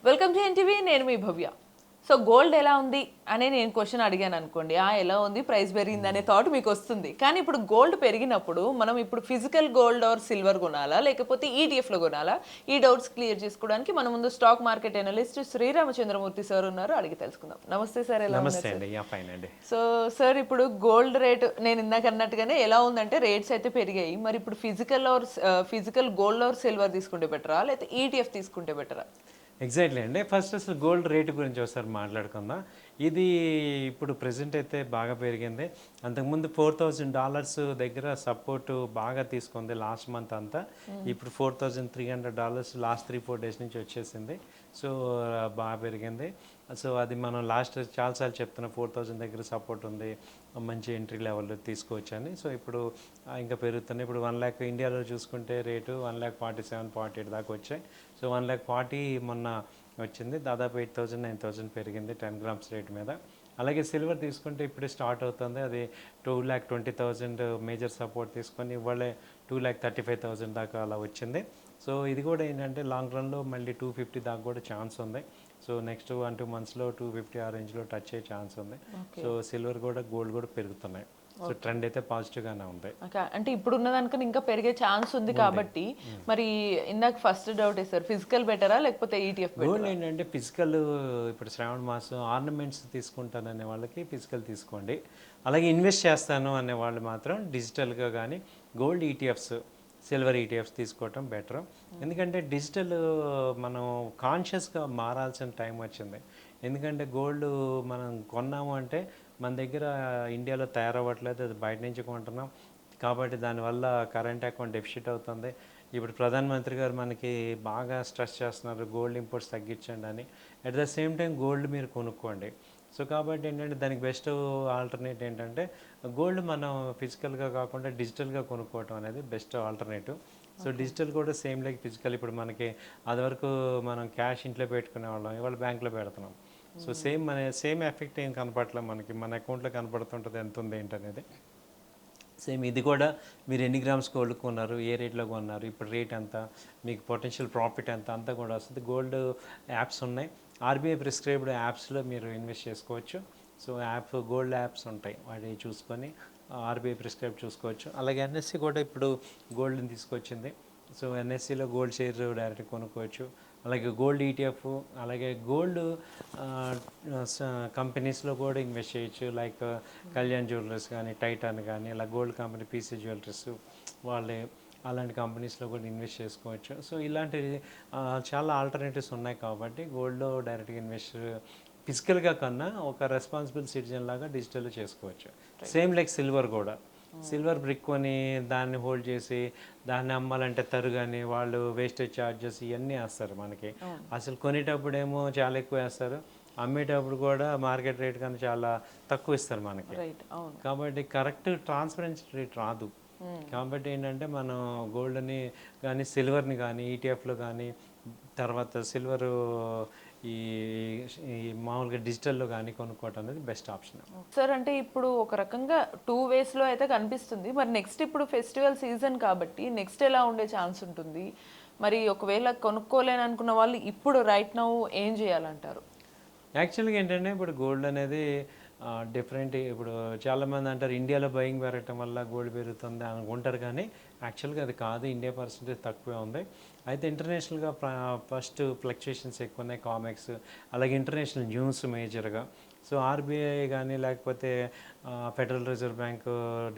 Welcome to NTV, నేను మీ భవ్య. So gold ఎలా ఉంది అనే నేను క్వశ్చన్ అడిగాను అనుకోండి, ఎలా ఉంది, ప్రైస్ పెరిగింది అనే థాట్ మీకు వస్తుంది. కానీ ఇప్పుడు గోల్డ్ పెరిగినప్పుడు మనం ఇప్పుడు ఫిజికల్ గోల్డ్ ఆర్ సిల్వర్ కొనాలా లేకపోతే ఈటీఎఫ్లో కొనాలా? ఈ డౌట్స్ క్లియర్ చేసుకోవడానికి మన ముందు stock market analyst Sriramachandramurthy sir ఉన్నారు, అడిగి తెలుసుకుందాం. నమస్తే సార్, ఎలా నమస్తే ఉన్నారు అండి. ఫైన్ అండి. సో సార్, ఇప్పుడు గోల్డ్ రేట్ నేను ఇందాక అన్నట్టుగానే ఎలా ఉందంటే రేట్స్ అయితే పెరిగాయి. మరి ఇప్పుడు ఫిజికల్ గోల్డ్ ఆర్ సిల్వర్ తీసుకుంటే బెటరా లేకపోతే ఈటీఎఫ్ తీసుకుంటే బెటరా? ఎగ్జాక్ట్లీ అండి. ఫస్ట్ అసలు గోల్డ్ రేటు గురించి ఒకసారి మాట్లాడుకుందాం. ఇది ఇప్పుడు ప్రెసెంట్ అయితే బాగా పెరిగింది. అంతకుముందు $4,000 దగ్గర సపోర్టు బాగా తీసుకుంది లాస్ట్ మంత్ అంతా. ఇప్పుడు $4,300 లాస్ట్ 3-4 డేస్ నుంచి వచ్చేసింది. సో బాగా పెరిగింది. సో అది మనం లాస్ట్ చాలాసార్లు చెప్తున్నా, 4,000 దగ్గర సపోర్ట్ ఉంది, మంచి ఎంట్రీ లెవెల్ తీసుకోవచ్చు అని. సో ఇప్పుడు ఇంకా పెరుగుతున్నాయి. ఇప్పుడు 1,00,000 ఇండియాలో చూసుకుంటే రేటు 1,47,48 దాకా వచ్చాయి. సో 1,40,000 మొన్న వచ్చింది. దాదాపు 8,000 9,000 పెరిగింది 10 గ్రామ్స్ రేట్ మీద. అలాగే సిల్వర్ తీసుకుంటే ఇప్పుడే స్టార్ట్ అవుతుంది. అది 2,20,000 మేజర్ సపోర్ట్ తీసుకొని ఇవాళ 2,35,000 దాకా అలా వచ్చింది. సో ఇది కూడా ఏంటంటే లాంగ్ రన్లో మళ్ళీ 250 దాకా కూడా ఛాన్స్ ఉంది. సో నెక్స్ట్ 1-2 మంత్స్లో 250 ఆ రేంజ్లో టచ్ అయ్యే ఛాన్స్ ఉంది. సో సిల్వర్ కూడా గోల్డ్ కూడా పెరుగుతున్నాయి. సో ట్రెండ్ అయితే పాజిటివ్గానే ఉంది. అంటే ఇప్పుడు ఉన్న దానికన్నా ఇంకా పెరిగే ఛాన్స్ ఉంది కాబట్టి మరి ఇందాక ఫస్ట్ డౌట్ సార్, ఫిజికల్ బెటరా లేకపోతే ఈటీఎఫ్ బెటరా? గోల్డ్ ఏంటంటే ఫిజికల్, ఇప్పుడు శ్రావణ మాసం ఆర్నమెంట్స్ తీసుకుంటాననే వాళ్ళకి ఫిజికల్ తీసుకోండి. అలాగే ఇన్వెస్ట్ చేస్తాను అనే వాళ్ళు మాత్రం డిజిటల్గా కానీ గోల్డ్ ఈటీఎఫ్స్, సిల్వర్ ఈటీఎఫ్స్ తీసుకోవటం బెటర్. ఎందుకంటే డిజిటల్ మనం కాన్షియస్గా మారాల్సిన టైం వచ్చింది. ఎందుకంటే గోల్డ్ మనం కొన్నాము అంటే మన దగ్గర ఇండియాలో తయారవ్వట్లేదు, అది బయట నుంచి కొంటున్నాం కాబట్టి దానివల్ల కరెంట్ అకౌంట్ డెఫిసిట్ అవుతుంది. ఇప్పుడు ప్రధానమంత్రి గారు మనకి బాగా స్ట్రెస్ చేస్తున్నారు, గోల్డ్ ఇంపోర్ట్స్ తగ్గించండి అని. At the same time gold మీరు కొనుక్కోండి. సో కాబట్టి ఏంటంటే దానికి బెస్ట్ ఆల్టర్నేట్ ఏంటంటే గోల్డ్ మనం ఫిజికల్గా కాకుండా డిజిటల్గా కొనుక్కోవటం అనేది బెస్ట్ ఆల్టర్నేటివ్. సో డిజిటల్ కూడా సేమ్ లైక్ ఫిజికల్. ఇప్పుడు మనకి అది వరకు మనం క్యాష్ ఇంట్లో పెట్టుకునే వాళ్ళం, ఇవాళ బ్యాంక్లో పెడుతున్నాం. సో సేమ్ ఎఫెక్ట్ ఏం కనపడట్లేదు మనకి, మన అకౌంట్లో కనపడుతుంటుంది ఎంత ఉంది ఏంటనేది. సేమ్ ఇది కూడా మీరు ఎన్ని గ్రామ్స్ గోల్డ్ కొన్నారు, ఏ రేట్లో కొన్నారు, ఇప్పుడు రేట్ ఎంత, మీకు పొటెన్షియల్ ప్రాఫిట్ ఎంత, అంతా కూడా వస్తుంది. గోల్డ్ యాప్స్ ఉన్నాయి, ఆర్బీఐ ప్రిస్క్రైబ్డ్ యాప్స్లో మీరు ఇన్వెస్ట్ చేసుకోవచ్చు. సో గోల్డ్ యాప్స్ ఉంటాయి, వాటి చూసుకొని ఆర్బీఐ ప్రిస్క్రైబ్ చూసుకోవచ్చు. అలాగే ఎన్ఎస్సి కూడా ఇప్పుడు గోల్డ్ని తీసుకొచ్చింది. సో ఎన్ఎస్సిలో గోల్డ్ షేర్ డైరెక్ట్ కొనుక్కోవచ్చు. అలాగే గోల్డ్ ఈటీఎఫ్, అలాగే గోల్డ్ కంపెనీస్లో కూడా ఇన్వెస్ట్ చేయొచ్చు. లైక్ కళ్యాణ్ జ్యువెలర్స్ కానీ, టైటాన్ కానీ, ఇలా గోల్డ్ కంపెనీ పీసీ జ్యువెలర్స్ వాళ్ళే, అలాంటి కంపెనీస్లో కూడా ఇన్వెస్ట్ చేసుకోవచ్చు. సో ఇలాంటి చాలా ఆల్టర్నేటివ్స్ ఉన్నాయి కాబట్టి గోల్డ్లో డైరెక్ట్గా ఇన్వెస్ట్ ఫిజికల్గా కన్నా ఒక రెస్పాన్సిబుల్ సిటిజన్ లాగా డిజిటల్లో చేసుకోవచ్చు. సేమ్ లైక్ సిల్వర్ కూడా, సిల్వర్ బ్రిక్ కొని దాన్ని హోల్డ్ చేసి దాన్ని అమ్మాలంటే తరుగాని వాళ్ళు వేస్టేజ్ ఛార్జెస్ ఇవన్నీ వేస్తారు మనకి. అసలు కొనేటప్పుడేమో చాలా ఎక్కువ వేస్తారు, అమ్మేటప్పుడు కూడా మార్కెట్ రేట్ కన్నా చాలా తక్కువ ఇస్తారు మనకి. కాబట్టి కరెక్ట్ ట్రాన్స్పరెన్సీ రేట్ రాదు. కాబట్టి ఏంటంటే మనం గోల్డ్ని కానీ సిల్వర్ని కానీ ఈటీఎఫ్లో కానీ, తర్వాత సిల్వరు ఈ మామూలుగా డిజిటల్లో కానీ కొనుక్కోవటం అనేది బెస్ట్ ఆప్షన్ సార్. అంటే ఇప్పుడు ఒక రకంగా 2 వేస్లో అయితే కనిపిస్తుంది. మరి నెక్స్ట్ ఇప్పుడు ఫెస్టివల్ సీజన్ కాబట్టి నెక్స్ట్ ఎలా ఉండే ఛాన్స్ ఉంటుంది? మరి ఒకవేళ కొనుక్కోలేని అనుకున్న వాళ్ళు ఇప్పుడు రైట్ నౌ ఏం చేయాలంటారు? యాక్చువల్గా ఏంటంటే ఇప్పుడు గోల్డ్ అనేది డిఫరెంట్. ఇప్పుడు చాలామంది అంటారు ఇండియాలో బయింగ్ పెరగటం వల్ల గోల్డ్ పెరుగుతుంది అనుకుంటారు, కానీ యాక్చువల్గా అది కాదు. ఇండియా పర్సెంటేజ్ తక్కువే ఉంది. అయితే ఇంటర్నేషనల్గా ఫస్ట్ ఫ్లక్చుయేషన్స్ ఎక్కువ ఉన్నాయి, కామెక్స్, అలాగే ఇంటర్నేషనల్ న్యూస్ మేజర్గా. సో ఆర్బీఐ కానీ లేకపోతే federal reserve bank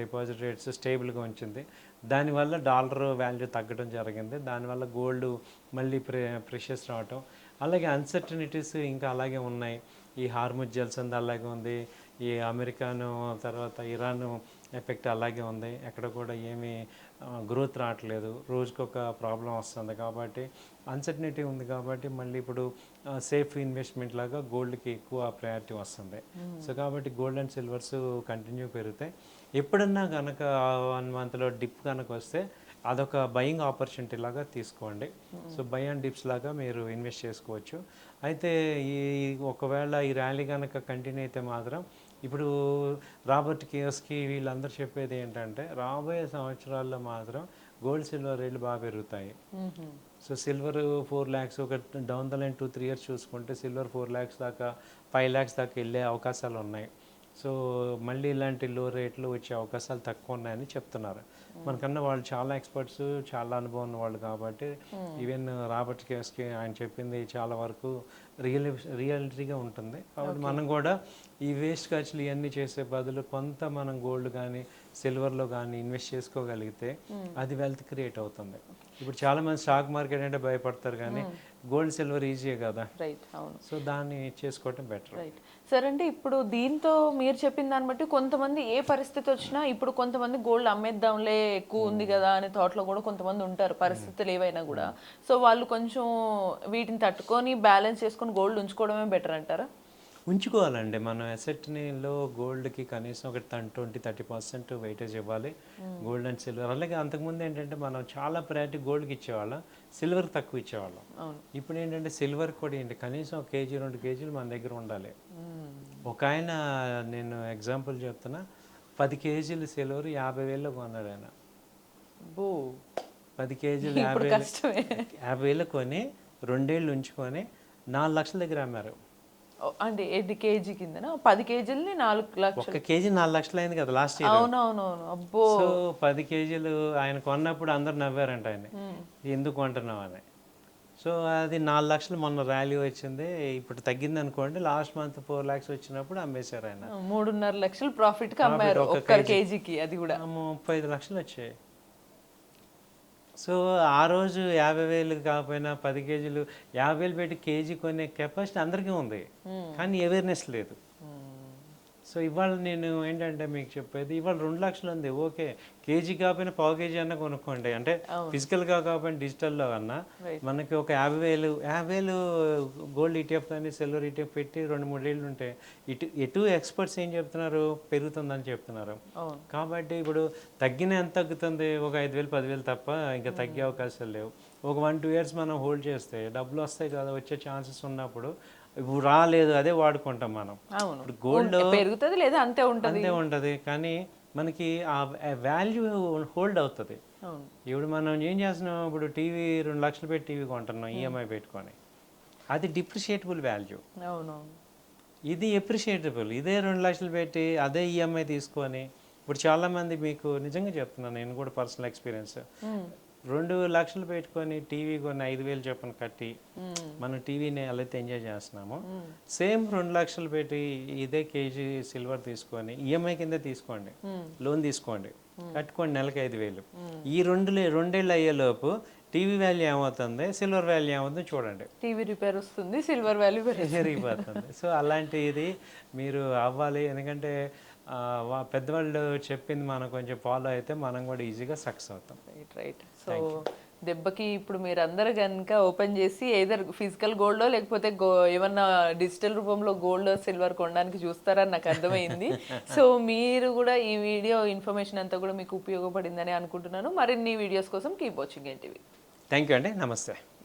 deposit rates స్టేబుల్గా ఉంచింది. దానివల్ల డాలర్ వాల్యూ తగ్గడం జరిగింది. దానివల్ల గోల్డ్ మళ్ళీ ప్రెషర్స్ రావటం, అలాగే అన్సర్టనిటీస్ ఇంకా అలాగే ఉన్నాయి. ఈ హార్ముజ్ జల్సంది అలాగే ఉంది, ఈ అమెరికాను తర్వాత ఇరాన్ ఎఫెక్ట్ అలాగే ఉంది. ఎక్కడ కూడా ఏమీ గ్రోత్ రావట్లేదు, రోజుకొక ప్రాబ్లం వస్తుంది. కాబట్టి అన్సర్టనిటీ ఉంది కాబట్టి మళ్ళీ ఇప్పుడు సేఫ్ ఇన్వెస్ట్మెంట్ లాగా గోల్డ్కి ఎక్కువ ప్రయారిటీ వస్తుంది. సో కాబట్టి గోల్డ్ అండ్ సిల్వర్స్ కంటిన్యూ పెరుగుతాయి. ఎప్పుడన్నా కనుక 1 మంత్లో డిప్ కనుక వస్తే అదొక బయింగ్ ఆపర్చునిటీ లాగా తీసుకోండి. సో బై అండ్ డిప్స్ లాగా మీరు ఇన్వెస్ట్ చేసుకోవచ్చు. అయితే ఒకవేళ ఈ ర్యాలీ కనుక కంటిన్యూ అయితే మాత్రం ఇప్పుడు రాబర్ట్ కియోస్కి వీళ్ళందరూ చెప్పేది ఏంటంటే రాబోయే సంవత్సరాల్లో మాత్రం గోల్డ్ సిల్వర్ రేట్లు బాగా పెరుగుతాయి. సో సిల్వర్ 4 lakhs, ఒక డౌన్ ద లైన్ 2-3 years చూసుకుంటే సిల్వర్ 4 lakhs దాకా 5 lakhs దాకా వెళ్ళే అవకాశాలు ఉన్నాయి. సో మళ్ళీ ఇలాంటి లో రేట్లు వచ్చే అవకాశాలు తక్కువ ఉన్నాయని చెప్తున్నారు. మనకన్నా వాళ్ళు చాలా ఎక్స్పర్ట్స్, చాలా అనుభవం ఉన్న వాళ్ళు కాబట్టి ఈవెన్ రాబర్ట్ కేస్కి ఆయన చెప్పింది చాలా వరకు రియాలిటీగా ఉంటుంది. కాబట్టి మనం కూడా ఈ వేస్ట్ ఖర్చులు ఇవన్నీ చేసే బదులు కొంత మనం గోల్డ్ కానీ సిల్వర్లో కానీ ఇన్వెస్ట్ చేసుకోగలిగితే అది వెల్త్ క్రియేట్ అవుతుంది. ఇప్పుడు చాలామంది స్టాక్ మార్కెట్ అంటే భయపడతారు కానీ గోల్డ్ సిల్వర్ ఈజీయే కదా. రైట్, అవును. సో దాన్ని చేసుకోవటం బెటర్. Right sir. అంటే ఇప్పుడు దీంతో మీరు చెప్పిన దాన్ని బట్టి కొంతమంది ఏ పరిస్థితి వచ్చినా, ఇప్పుడు కొంతమంది గోల్డ్ అమ్మేద్దాంలే ఎక్కువ ఉంది కదా అనే థాట్లో కూడా కొంతమంది ఉంటారు, పరిస్థితులు ఏవైనా కూడా. సో వాళ్ళు కొంచెం వీటిని తట్టుకొని బ్యాలెన్స్ చేసుకొని గోల్డ్ ఉంచుకోవడమే బెటర్ అంటారా? ఉంచుకోవాలండి. మనం అసెట్నిలో గోల్డ్కి కనీసం ఒక 20-30% వెయిటేజ్ ఇవ్వాలి, గోల్డ్ అండ్ సిల్వర్. అలాగే అంతకుముందు ఏంటంటే మనం చాలా ప్రయారిటీ గోల్డ్కి ఇచ్చేవాళ్ళం, సిల్వర్కి తక్కువ ఇచ్చేవాళ్ళం. ఇప్పుడు ఏంటంటే సిల్వర్ కూడా ఏంటి కనీసం 1 kg 2 kg మన దగ్గర ఉండాలి. ఒక ఆయన, నేను ఎగ్జాంపుల్ చెప్తున్నా, 10 kg సిల్వర్ 50,000 కొన్నాడు ఆయన. 10 kg 50,000 కొని 2 ఏళ్ళు ఉంచుకొని 4 లక్షల దగ్గర అమ్మారు. అంటే 8 kg కిందన 10 kgని 4 లక్షలు. 1 kg 4 లక్షలు అయింది కదా లాస్ట్ ఇయర్. అవునవునవును. అబ్బో. సో 10 kgలు ఆయన కొన్నప్పుడు అందరు నవ్వారంట ఆయన, ఎందుకు కొంటున్నావు అని. సో అది 4 లక్షలు మొన్న ర్యాలీ వచ్చింది. ఇప్పుడు తగ్గింది అనుకోండి, లాస్ట్ మంత్ 4 lakhs వచ్చినప్పుడు అమ్మేశారు ఆయన. 3.5 లక్షలు ప్రాఫిట్ కి అమ్మారు ఒక్క కేజీకి. అది కూడా 35 లక్షలు వచ్చాయి. సో ఆ రోజు 50,000 కాకపోయినా 10 kgలు 50,000 పెట్టి కేజీ కొనే కెపాసిటీ అందరికీ ఉంది, కానీ అవేర్నెస్ లేదు. సో ఇవాళ నేను ఏంటంటే మీకు చెప్పేది, ఇవాళ 2 లక్షలు ఉంది, ఓకే, కేజీ కాకపోయినా పావు కేజీ అన్నా కొనుక్కోండి. అంటే ఫిజికల్గా కాకపోయినా డిజిటల్లో అన్నా మనకి ఒక 50,000 గోల్డ్ ఈటీఎఫ్ కానీ సిల్వర్ ఈటీఎఫ్ పెట్టి 2-3 ఏళ్ళు ఉంటే ఎటు ఎక్స్పర్ట్స్ ఏం చెప్తున్నారు, పెరుగుతుందని చెప్తున్నారు. కాబట్టి ఇప్పుడు తగ్గిన ఎంత తగ్గుతుంది, ఒక 5,000 10,000 తప్ప ఇంకా తగ్గే అవకాశాలు లేవు. ఒక 1-2 years మనం హోల్డ్ చేస్తే డబ్బులు వస్తాయి కదా, వచ్చే ఛాన్సెస్ ఉన్నప్పుడు ఇప్పుడు రాలేదు అదే వాడుకుంటాం మనం. ఇప్పుడు గోల్డ్ పెరుగుతుంది లేదా అంతే ఉంటుంది, కానీ మనకి ఆ వాల్యూ హోల్డ్ అవుతుంది. ఇప్పుడు మనం ఏం చేస్తున్నాం, ఇప్పుడు టీవీ 2 లక్షలు పెట్టి టీవీ కొంటున్నాం ఈఎంఐ పెట్టుకొని, అది డిప్రిషియేటబుల్ వాల్యూ. ఇది ఎప్రిషియేటబుల్. ఇదే 2 లక్షలు పెట్టి అదే ఈఎంఐ తీసుకొని, ఇప్పుడు చాలామంది, మీకు నిజంగా చెప్తున్నాను, నేను కూడా పర్సనల్ ఎక్స్పీరియన్స్, 2 లక్షలు పెట్టుకొని టీవీ కొన్ని 5,000 చొప్పున కట్టి మనం టీవీని ఎలా అయితే ఎంజాయ్ చేస్తున్నామో, సేమ్ 2 లక్షలు పెట్టి ఇదే కేజీ సిల్వర్ తీసుకొని ఈఎంఐ కింద తీసుకోండి, లోన్ తీసుకోండి, కట్టుకోండి నెలకి 5,000. ఈ 2 ఏళ్ళు అయ్యేలోపు టీవీ వాల్యూ ఏమవుతుంది, సిల్వర్ వాల్యూ ఏమవుతుంది చూడండి. టీవీ రిపేర్ వస్తుంది, సిల్వర్ వాల్యూ పెరిగిపోతుంది. సో అలాంటిది మీరు అవ్వాలి. ఎందుకంటే పెద్దవాళ్ళు చెప్పింది మనం కొంచెం ఫాలో అయితే మనం కూడా ఈజీగా సక్సెస్ అవుతాం. రైట్. సో దెబ్బకి ఇప్పుడు మీరు అందరు కనుక ఓపెన్ చేసి ఏదర్ ఫిజికల్ గోల్డో లేకపోతే ఏమన్నా డిజిటల్ రూపంలో గోల్డ్ సిల్వర్ కొనడానికి చూస్తారని నాకు అర్థమైంది. సో మీరు కూడా ఈ వీడియో ఇన్ఫర్మేషన్ అంతా కూడా మీకు ఉపయోగపడిందని అనుకుంటున్నాను. మరిన్ని వీడియోస్ కోసం keep watching NTV. Thank you అండి. నమస్తే.